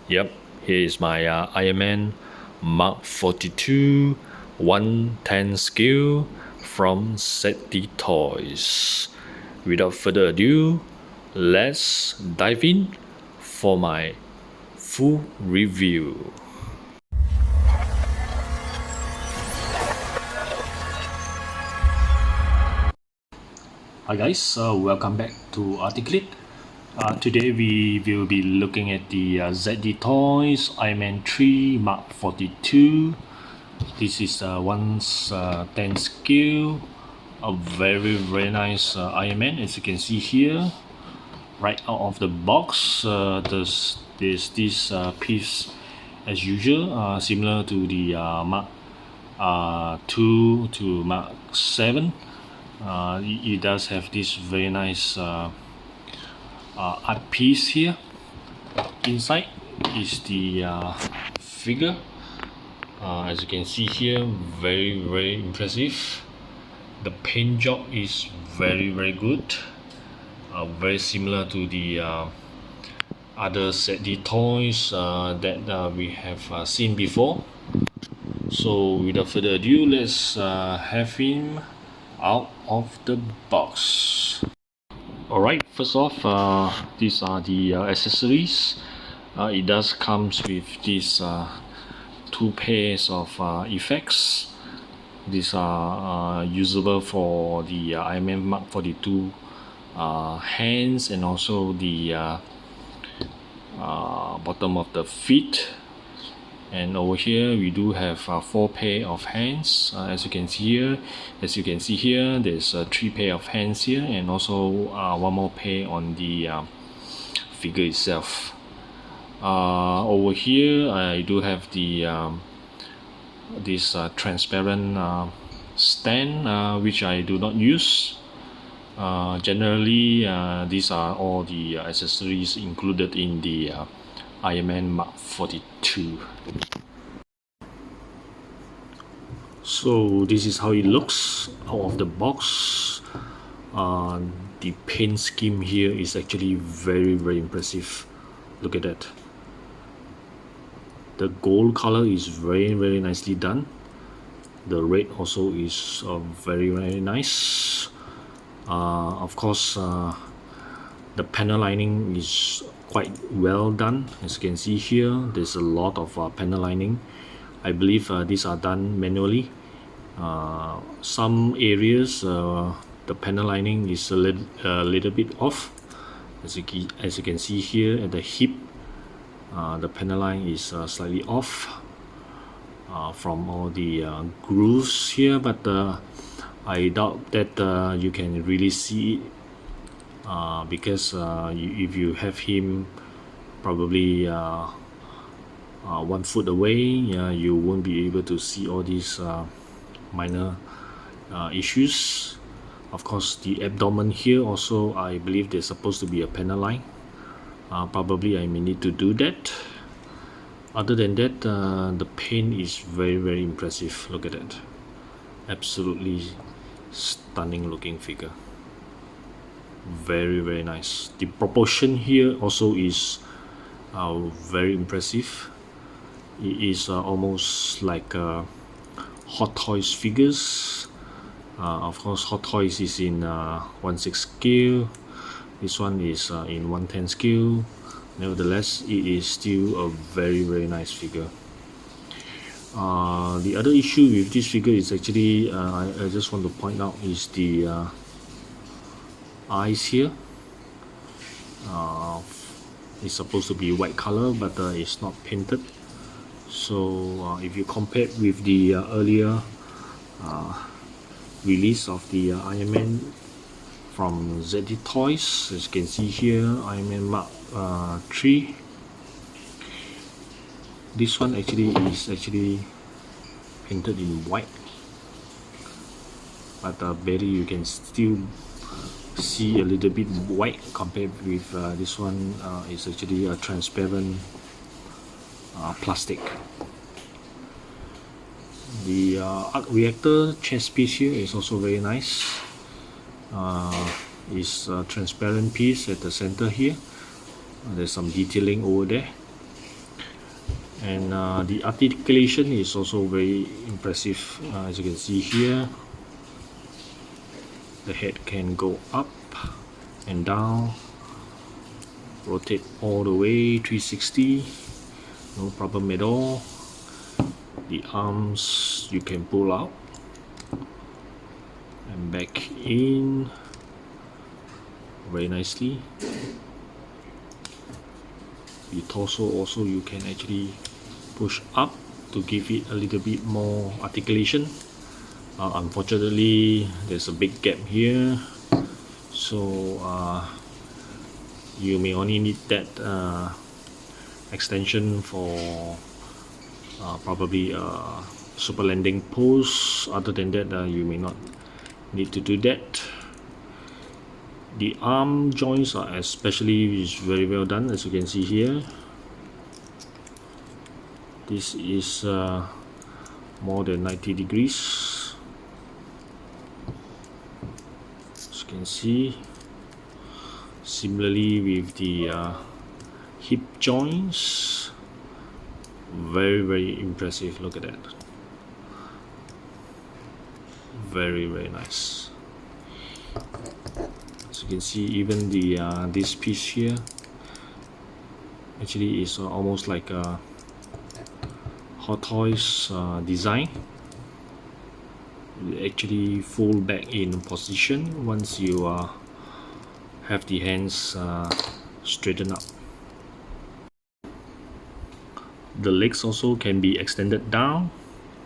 Yep, here is my Iron Man Mark 42 110 scale from Zdtoys. Without further ado, let's dive in for my full review. Hi guys, welcome back to Articulate. Today we will be looking at the Zdtoys Iron Man 3 Mark 42. This is 110 scale, a very nice Iron Man, as you can see here. Right out of the box, there's this piece as usual, similar to the Mark 2 to Mark 7. It does have this very nice art piece here. Inside is the figure. As you can see here, very impressive. The paint job is very good. Very similar to the other Zdtoys that we have seen before. So without further ado, let's have him out of the box. Alright, first off, these are the accessories. It does comes with these two pairs of effects. These are usable for the Iron Man Mark 42 hands and also the bottom of the feet. And over here we do have 4 pair of hands, as you can see here. There's 3 pair of hands here, and also one more pair on the figure itself. Over here I do have the this transparent stand, which I do not use. Generally these are all the accessories included in the Iron Man Mark 42. So this is how it looks out of the box. The paint scheme here is actually very impressive. Look at that. The gold color is very nicely done. The red also is very nice. Of course, the panel lining is quite well done. As you can see here, there's a lot of panel lining. I believe these are done manually. Some areas the panel lining is a little bit off. As you can see here at the hip, the panel line is slightly off from all the grooves here, but I doubt that you can really see it. Because if you have him probably 1 foot away, you won't be able to see all these minor issues. Of course, the abdomen here also, I believe there's supposed to be a panel line. Probably I may need to do that. Other than that, the paint is very impressive. Look at that. Absolutely stunning looking figure. Very nice. The proportion here also is very impressive. It is almost like Hot Toys figures. Of course, Hot Toys is in 1/6 scale. This one is in 1/10 scale. Nevertheless, it is still a very nice figure. The other issue with this figure is actually I just want to point out is the eyes here. It's supposed to be white color, but it's not painted. So if you compare with the earlier release of the Iron Man from Zdtoys, as you can see here, Iron Man Mark 3. This one is actually painted in white, but barely you can still see a little bit white compared with this one. Is actually a transparent plastic. The arc reactor chest piece here is also very nice. It's a transparent piece at the center here. There's some detailing over there. And the articulation is also very impressive. As you can see here, the head can go up and down, rotate all the way 360, no problem at all. The arms you can pull out and back in very nicely. The torso also you can actually push up to give it a little bit more articulation. Unfortunately, there's a big gap here, so you may only need that extension for probably a super landing pose. Other than that, you may not need to do that. The arm joints are especially very well done, as you can see here. This is more than 90 degrees. As you can see, similarly with the hip joints, very impressive. Look at that, very nice. As you can see, even the this piece here actually is almost like a Hot Toys design. It actually fold back in position once you have the hands straightened up. The legs also can be extended down,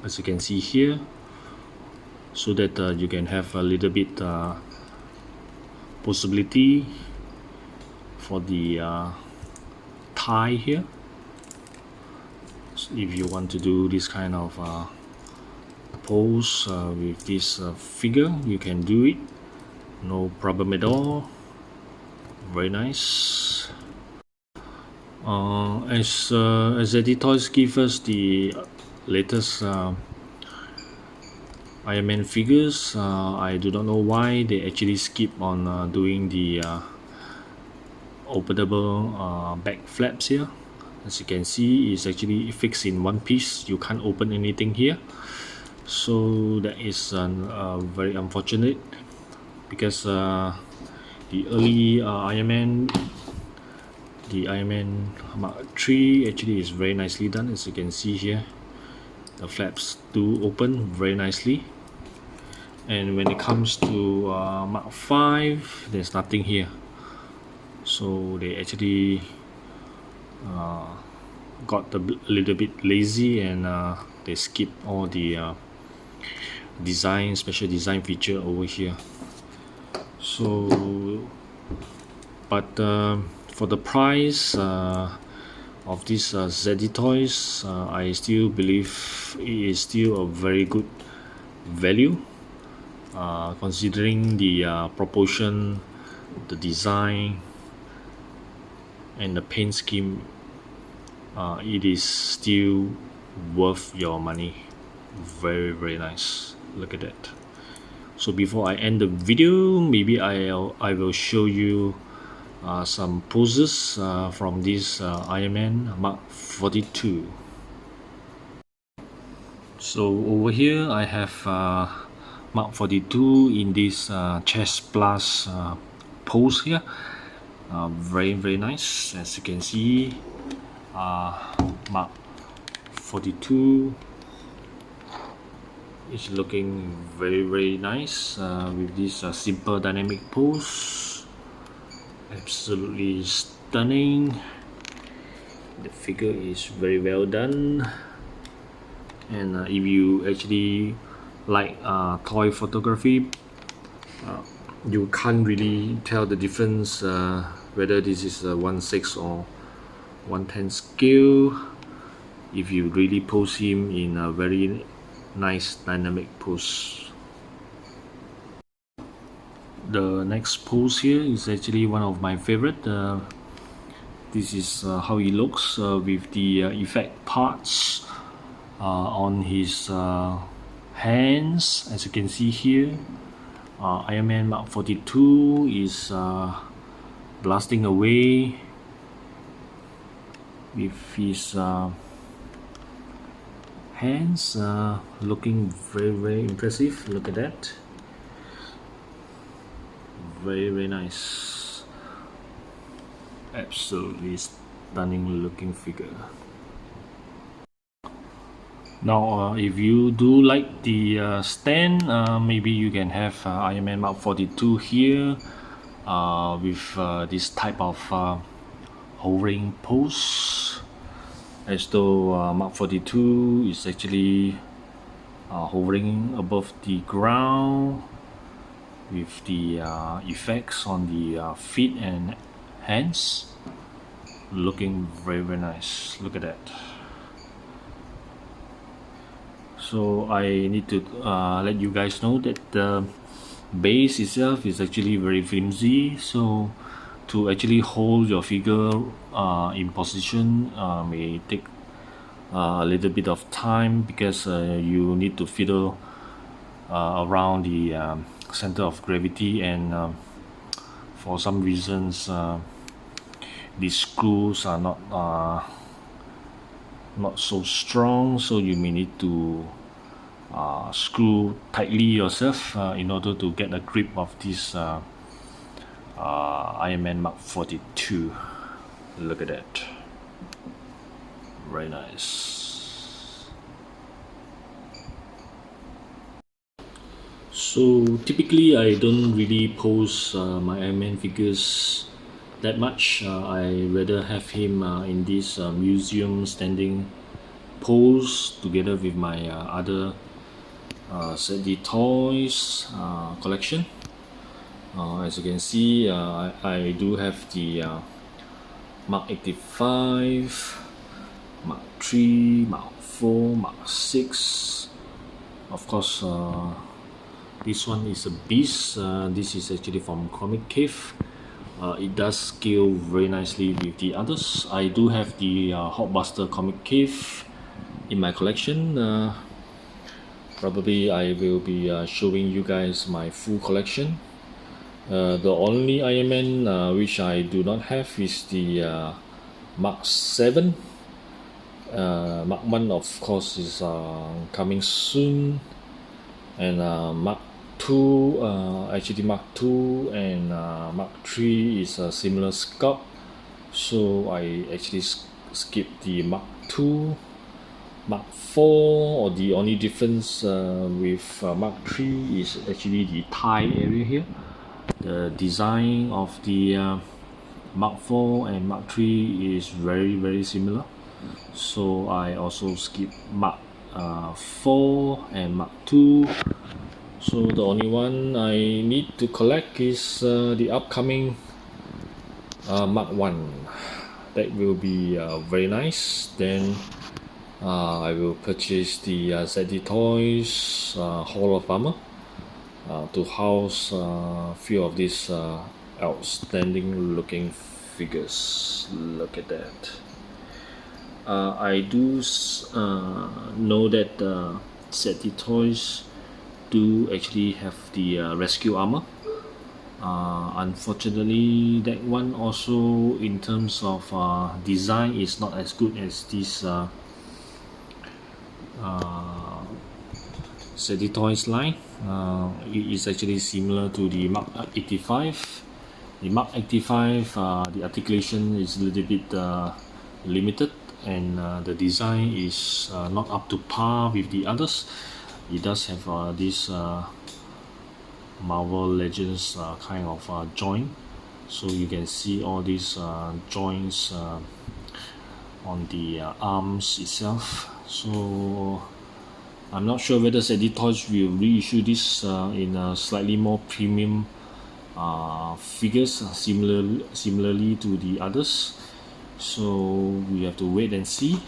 as you can see here, so that you can have a little bit possibility for the thigh here. So if you want to do this kind of pose with this figure, you can do it, no problem at all. Very nice. As Zdtoys give us the latest Iron Man figures, I do not know why they actually skip on doing the openable back flaps here. As you can see, it's actually fixed in one piece. You can't open anything here, so that is very unfortunate, because the early Iron Man, the Iron Man Mark III, actually is very nicely done. As you can see here, the flaps do open very nicely, and when it comes to Mark V, there's nothing here, so they actually got a little bit lazy, and they skip all the special design feature over here. So but for the price of this Zdtoys, I still believe it is still a very good value, considering the proportion, the design, and the paint scheme. It is still worth your money. Very nice. Look at that. So before I end the video, maybe I will show you some poses from this Iron Man Mark 42. So over here I have Mark 42 in this chest plus pose here. Very nice. As you can see, Mark 42 is looking very nice with this simple dynamic pose. Absolutely stunning. The figure is very well done, and if you actually like toy photography, you can't really tell the difference whether this is a 1/6 or 1/10 scale if you really pose him in a very nice dynamic pose. The next pose here is actually one of my favorite. This is how he looks with the effect parts on his hands. As you can see here, Iron Man Mark 42 is blasting away with his hands, looking very impressive. Look at that. Very nice. Absolutely stunning looking figure. Now, if you do like the stand, maybe you can have Iron Man Mark 42 here with this type of hovering pose, as though Mark 42 is actually hovering above the ground with the effects on the feet and hands, looking very nice. Look at that. So I need to let you guys know that the base itself is actually very flimsy, so to actually hold your figure in position may take a little bit of time, because you need to fiddle around the center of gravity, and for some reasons these screws are not so strong, so you may need to screw tightly yourself in order to get a grip of this Iron Man Mark 42. Look at that. Very nice. So typically I don't really pose my Iron Man figures that much. I rather have him in this museum standing pose together with my other Zdtoys collection. As you can see, I do have the Mark 85, Mark 3, Mark 4, Mark 6. Of course, this one is a beast. This is actually from Comic Cave. It does scale very nicely with the others. I do have the Hulkbuster Comic Cave in my collection. Probably I will be showing you guys my full collection. The only Iron Man which I do not have is the Mark 7. Mark 1 of course is coming soon, and Mark 2, actually Mark 2 and Mark 3 is a similar sculpt, so I actually skipped the Mark 2. Mark 4, or the only difference with Mark 3 is actually the thigh area here. The design of the Mark 4 and Mark 3 is very similar, so I also skip Mark 4 and Mark 2. So the only one I need to collect is the upcoming Mark 1. That will be very nice. Then I will purchase the Zdtoys Hall of Armor to house a few of these outstanding looking figures. Look at that. I do know that Zdtoys do actually have the rescue armor. Unfortunately, that one also in terms of design is not as good as this Zdtoys line. It is actually similar to the Mark 85. The Mark 85, the articulation is a little bit limited, and the design is not up to par with the others. It does have this Marvel Legends kind of joint, so you can see all these joints on the arms itself. So I'm not sure whether Zdtoys will reissue this in a slightly more premium figures, similarly to the others. So we have to wait and see.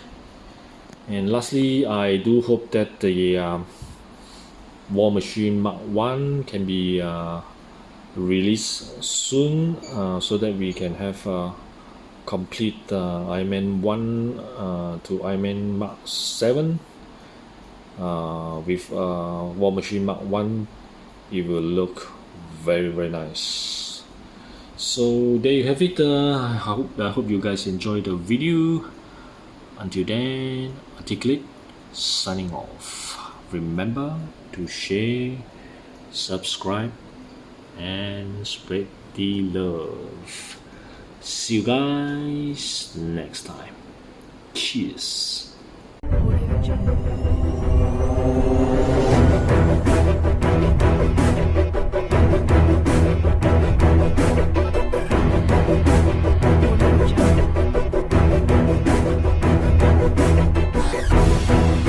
And lastly, I do hope that the War Machine Mark 1 can be released soon, so that we can have a complete Iron Man 1 to Iron Man Mark 7 with War Machine Mark 1. It will look very nice. So there you have it. I hope you guys enjoyed the video. Until then, articulate, signing off. Remember to share, subscribe, and spread the love. See you guys next time. Cheers. Audio Jungle.